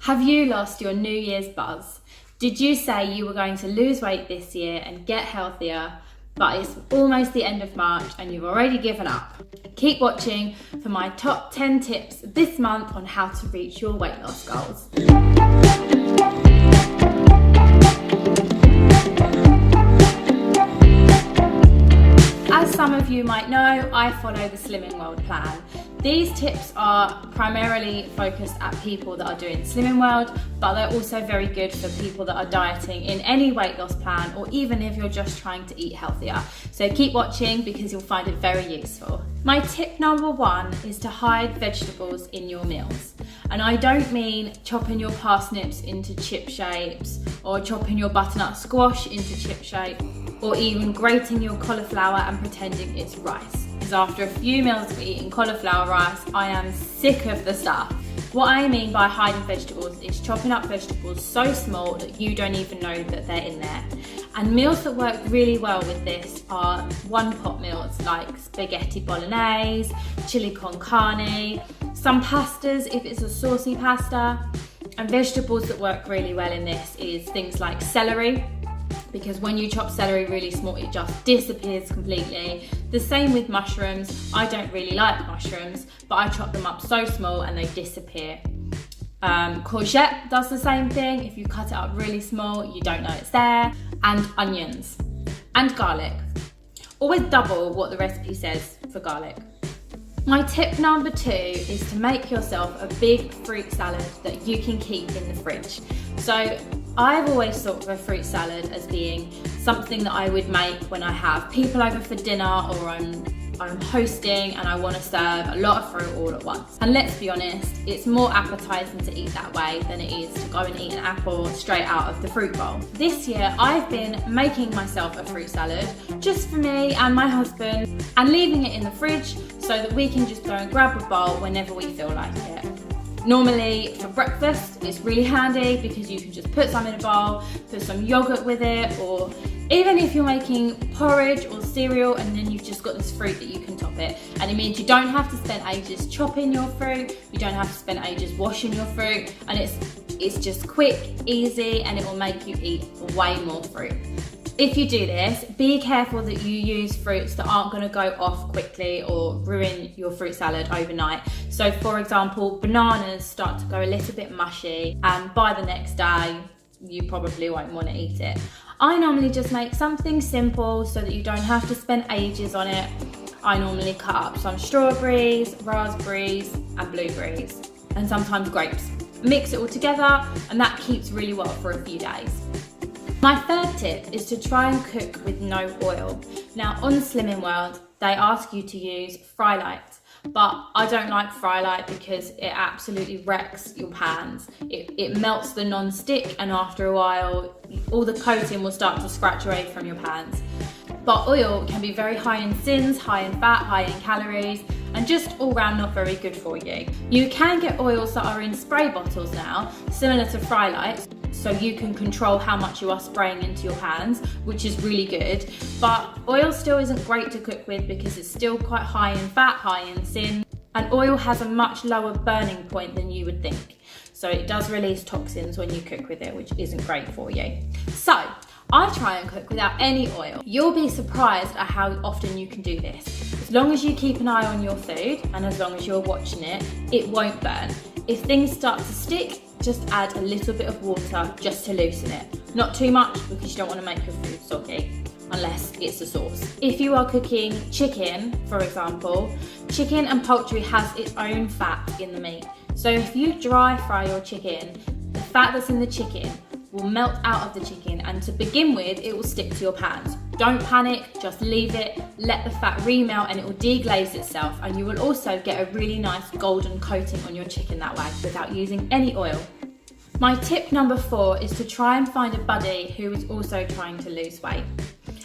Have you lost your New Year's buzz? Did you say you were going to lose weight this year and get healthier, but it's almost the end of March and you've already given up? Keep watching for my top 10 tips this month on how to reach your weight loss goals. As some of you might know, I follow the Slimming World plan. These tips are primarily focused at people that are doing Slimming World, but they're also very good for people that are dieting in any weight loss plan, or even if you're just trying to eat healthier. So keep watching because you'll find it very useful. My tip number 1 is to hide vegetables in your meals. And I don't mean chopping your parsnips into chip shapes, or chopping your butternut squash into chip shape, or even grating your cauliflower and pretending it's rice. Because after a few meals of eating cauliflower rice, I am sick of the stuff. What I mean by hiding vegetables is chopping up vegetables so small that you don't even know that they're in there. And meals that work really well with this are one-pot meals like spaghetti bolognese, chili con carne, some pastas if it's a saucy pasta. And vegetables that work really well in this is things like celery, because when you chop celery really small, it just disappears completely. The same with mushrooms. I don't really like mushrooms, but I chop them up so small and they disappear. Courgette does the same thing. If you cut it up really small, you don't know it's there. And onions and garlic. Always double what the recipe says for garlic. My tip number 2 is to make yourself a big fruit salad that you can keep in the fridge. So I've always thought of a fruit salad as being something that I would make when I have people over for dinner, or I'm hosting and I want to serve a lot of fruit all at once. And let's be honest, it's more appetizing to eat that way than it is to go and eat an apple straight out of the fruit bowl. This year I've been making myself a fruit salad just for me and my husband, and leaving it in the fridge so that we can just go and grab a bowl whenever we feel like it. Normally for breakfast, it's really handy because you can just put some in a bowl, put some yogurt with it, or even if you're making porridge or cereal and then you've just got this fruit that you can top it. And it means you don't have to spend ages chopping your fruit, you don't have to spend ages washing your fruit, and it's just quick, easy, and it will make you eat way more fruit. If you do this, be careful that you use fruits that aren't going to go off quickly or ruin your fruit salad overnight. So for example, bananas start to go a little bit mushy, and by the next day, you probably won't want to eat it. I normally just make something simple so that you don't have to spend ages on it. I normally cut up some strawberries, raspberries, and blueberries, and sometimes grapes. Mix it all together, and that keeps really well for a few days. My third tip is to try and cook with no oil. Now on Slimming World, they ask you to use fry light, but I don't like fry light because it absolutely wrecks your pans. It melts the non-stick, and after a while, all the coating will start to scratch away from your pans. But oil can be very high in sins, high in fat, high in calories, and just all round not very good for you. You can get oils that are in spray bottles now, similar to fry light, so you can control how much you are spraying into your pans, which is really good. But oil still isn't great to cook with because it's still quite high in fat, high in sin, and oil has a much lower burning point than you would think. So it does release toxins when you cook with it, which isn't great for you. So I try and cook without any oil. You'll be surprised at how often you can do this. As long as you keep an eye on your food and as long as you're watching it, it won't burn. If things start to stick, just add a little bit of water just to loosen it. Not too much because you don't want to make your food soggy unless it's a sauce. If you are cooking chicken, for example, chicken and poultry has its own fat in the meat. So if you dry fry your chicken, the fat that's in the chicken will melt out of the chicken, and to begin with, it will stick to your pans. Don't panic, just leave it, let the fat remelt, and it will deglaze itself, and you will also get a really nice golden coating on your chicken that way without using any oil. My tip number 4 is to try and find a buddy who is also trying to lose weight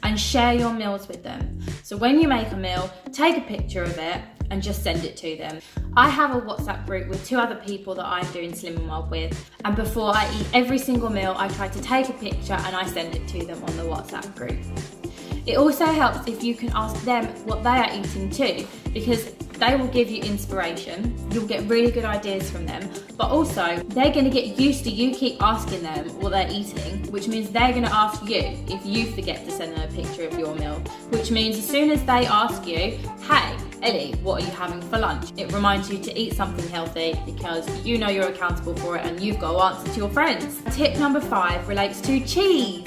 and share your meals with them. So when you make a meal, take a picture of it and just send it to them. I have a WhatsApp group with 2 other people that I'm doing Slimming World with, and before I eat every single meal, I try to take a picture and I send it to them on the WhatsApp group. It also helps if you can ask them what they are eating too, because They will give you inspiration, you'll get really good ideas from them, but also they're going to get used to you keep asking them what they're eating, which means they're going to ask you if you forget to send them a picture of your meal, which means as soon as they ask you, hey Ellie, what are you having for lunch? It reminds you to eat something healthy because you know you're accountable for it and you've got to answer to your friends. Tip number 5 relates to cheese.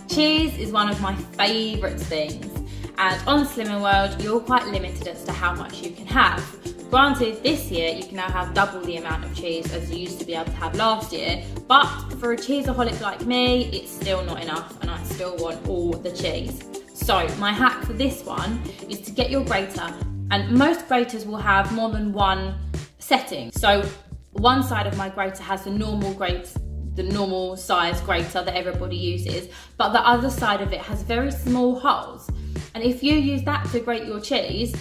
Cheese is one of my favourite things. And on Slimming World, you're quite limited as to how much you can have. Granted, this year you can now have double the amount of cheese as you used to be able to have last year, but for a cheeseaholic like me, it's still not enough and I still want all the cheese. So my hack for this one is to get your grater, and most graters will have more than one setting. So one side of my grater has the normal size grater that everybody uses, but the other side of it has very small holes. And if you use that to grate your cheese,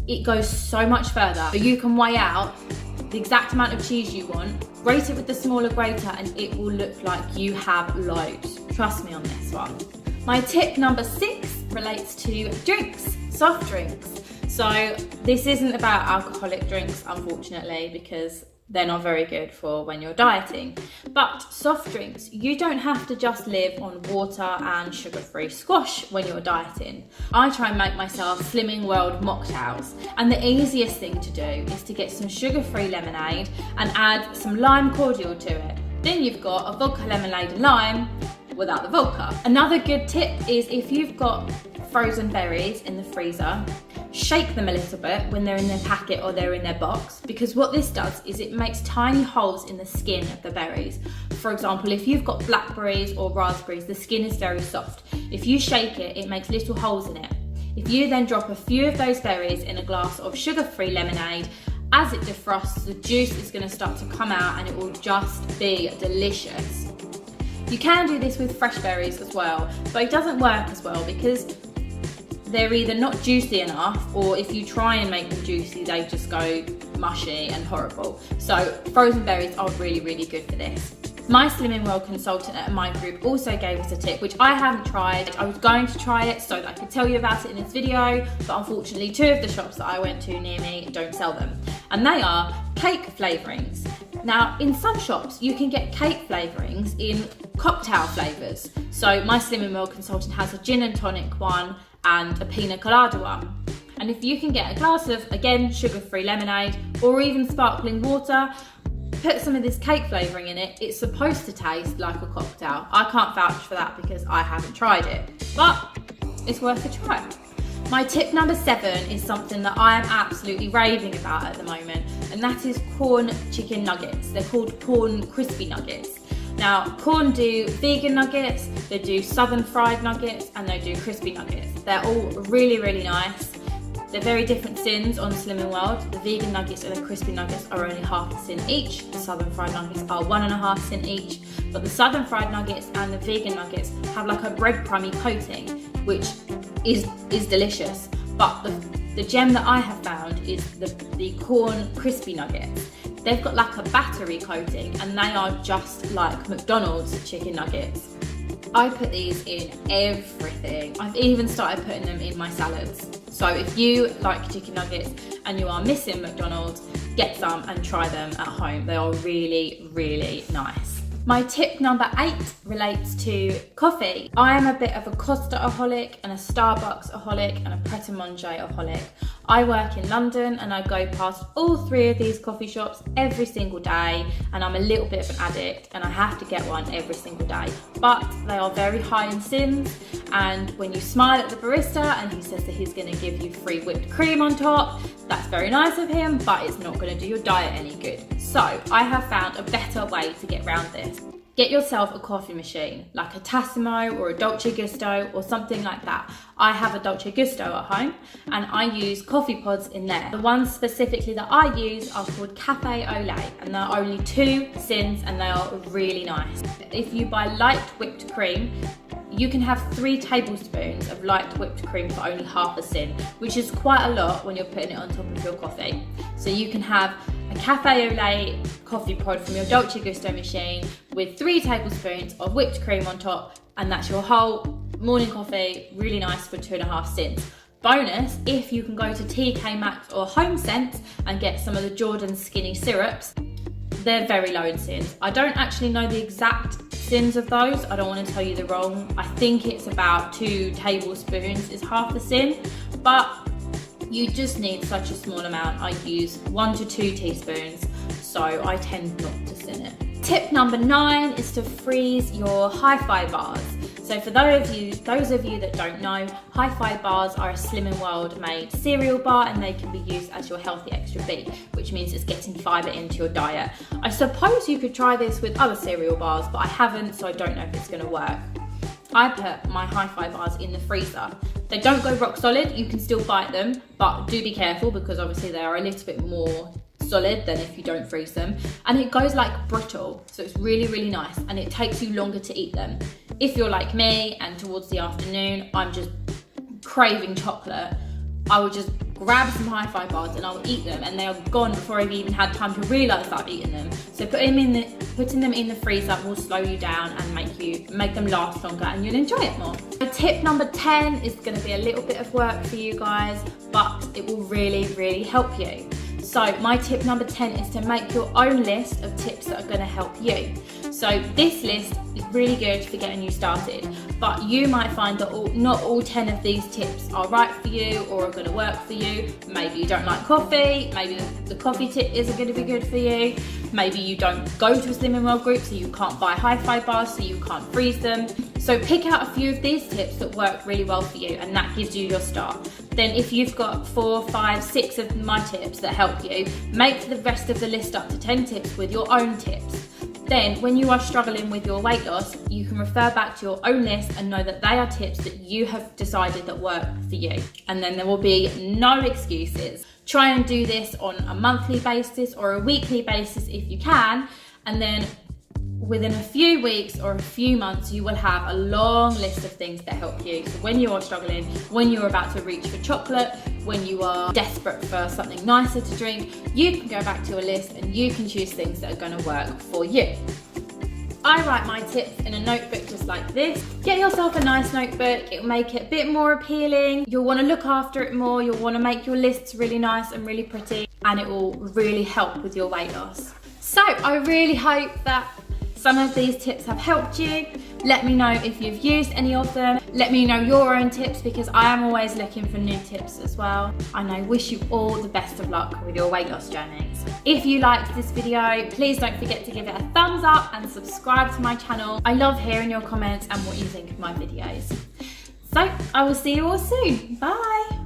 it goes so much further. So you can weigh out the exact amount of cheese you want, grate it with the smaller grater, and it will look like you have loads. Trust me on this one. My tip number 6 relates to drinks, soft drinks. So this isn't about alcoholic drinks, unfortunately, because they're not very good for when you're dieting. But soft drinks, you don't have to just live on water and sugar-free squash when you're dieting. I try and make myself Slimming World mocktails, and the easiest thing to do is to get some sugar-free lemonade and add some lime cordial to it. Then you've got a vodka lemonade and lime without the vodka. Another good tip is if you've got frozen berries in the freezer, shake them a little bit when they're in their packet or they're in their box, because what this does is it makes tiny holes in the skin of the berries. For example, if you've got blackberries or raspberries, the skin is very soft. If you shake it, it makes little holes in it. If you then drop a few of those berries in a glass of sugar-free lemonade, as it defrosts, the juice is going to start to come out and it will just be delicious. You can do this with fresh berries as well, but it doesn't work as well because they're either not juicy enough, or if you try and make them juicy, they just go mushy and horrible. So frozen berries are really, really good for this. My Slimming World consultant at my group also gave us a tip, which I haven't tried. I was going to try it so that I could tell you about it in this video, but unfortunately 2 of the shops that I went to near me don't sell them. And they are cake flavourings. Now, in some shops, you can get cake flavourings in cocktail flavours. So my Slimming World consultant has a gin and tonic one and a pina colada one. And if you can get a glass of, again, sugar-free lemonade or even sparkling water, put some of this cake flavouring in it, it's supposed to taste like a cocktail. I can't vouch for that because I haven't tried it, but it's worth a try. My tip number 7 is something that I am absolutely raving about at the moment, and that is corn chicken nuggets. They're called corn crispy nuggets. Now, corn do vegan nuggets, they do southern fried nuggets, and they do crispy nuggets. They're all really, really nice. They're very different sins on Slimming World. The vegan nuggets and the crispy nuggets are only half a sin each. The southern fried nuggets are 1.5 sin each. But the southern fried nuggets and the vegan nuggets have like a breadcrumby coating, which is delicious. But the gem that I have found is the corn crispy nuggets. They've got like a battery coating and they are just like McDonald's chicken nuggets. I put these in everything. I've even started putting them in my salads. So if you like chicken nuggets and you are missing McDonald's, get some and try them at home. They are really, really nice. My tip number 8 relates to coffee. I am a bit of a Costa-aholic and a Starbucks-aholic and a Pret a Manger-aholic. I work in London and I go past all 3 of these coffee shops every single day, and I'm a little bit of an addict and I have to get one every single day. But they are very high in sins, and when you smile at the barista and he says that he's going to give you free whipped cream on top, that's very nice of him, but it's not going to do your diet any good. So I have found a better way to get around this. Get yourself a coffee machine, like a Tassimo or a Dolce Gusto or something like that. I have a Dolce Gusto at home and I use coffee pods in there. The ones specifically that I use are called Cafe au lait, and they're only 2 sins and they are really nice. If you buy light whipped cream, you can have 3 tablespoons of light whipped cream for only half a sin, which is quite a lot when you're putting it on top of your coffee. So you can have a Cafe au lait coffee pod from your Dolce Gusto machine with 3 tablespoons of whipped cream on top, and that's your whole morning coffee, really nice for 2.5 sins. Bonus, if you can go to TK Maxx or HomeSense and get some of the Jordan Skinny syrups, they're very low in sins. I don't actually know the exact sins of those. I don't want to tell you the wrong. I think it's about 2 tablespoons is half the sin, but you just need such a small amount. I use 1 to 2 teaspoons, so I tend not to sin it. Tip number 9 is to freeze your Hi-Fi bars. So for those of you that don't know, Hi-Fi bars are a Slim & World made cereal bar, and they can be used as your healthy extra B, which means it's getting fibre into your diet. I suppose you could try this with other cereal bars, but I haven't, so I don't know if it's gonna work. I put my Hi-Fi bars in the freezer. They don't go rock solid, you can still bite them, but do be careful because obviously they are a little bit more solid than if you don't freeze them. And it goes like brittle, so it's really, really nice, and it takes you longer to eat them. If you're like me and towards the afternoon, I'm just craving chocolate, I would just grab some Hi-Fi bars and I'll eat them, and they are gone before I've even had time to realise that I've eaten them. So putting them in the freezer will slow you down and make them last longer, and you'll enjoy it more. So tip number 10 is going to be a little bit of work for you guys, but it will really, really help you. So my tip number 10 is to make your own list of tips that are going to help you. So this list is really good for getting you started, but you might find that not all 10 of these tips are right for you or are going to work for you. Maybe you don't like coffee, maybe the coffee tip isn't going to be good for you, maybe you don't go to a Slim & Well group, so you can't buy Hi-Fi bars, so you can't freeze them. So pick out a few of these tips that work really well for you, and that gives you your start. Then if you've got 4, 5, 6 of my tips that help you, make the rest of the list up to 10 tips with your own tips. Then when you are struggling with your weight loss, you can refer back to your own list and know that they are tips that you have decided that work for you. And then there will be no excuses. Try and do this on a monthly basis or a weekly basis if you can, and then within a few weeks or a few months, you will have a long list of things that help you. So when you are struggling, when you're about to reach for chocolate, when you are desperate for something nicer to drink, you can go back to your list and you can choose things that are going to work for you. I write my tips in a notebook just like this. Get yourself a nice notebook, it'll make it a bit more appealing. You'll want to look after it more, you'll want to make your lists really nice and really pretty, and it will really help with your weight loss. So I really hope that some of these tips have helped you. Let me know if you've used any of them. Let me know your own tips, because I am always looking for new tips as well. And I wish you all the best of luck with your weight loss journeys. If you liked this video, please don't forget to give it a thumbs up and subscribe to my channel. I love hearing your comments and what you think of my videos. So I will see you all soon. Bye.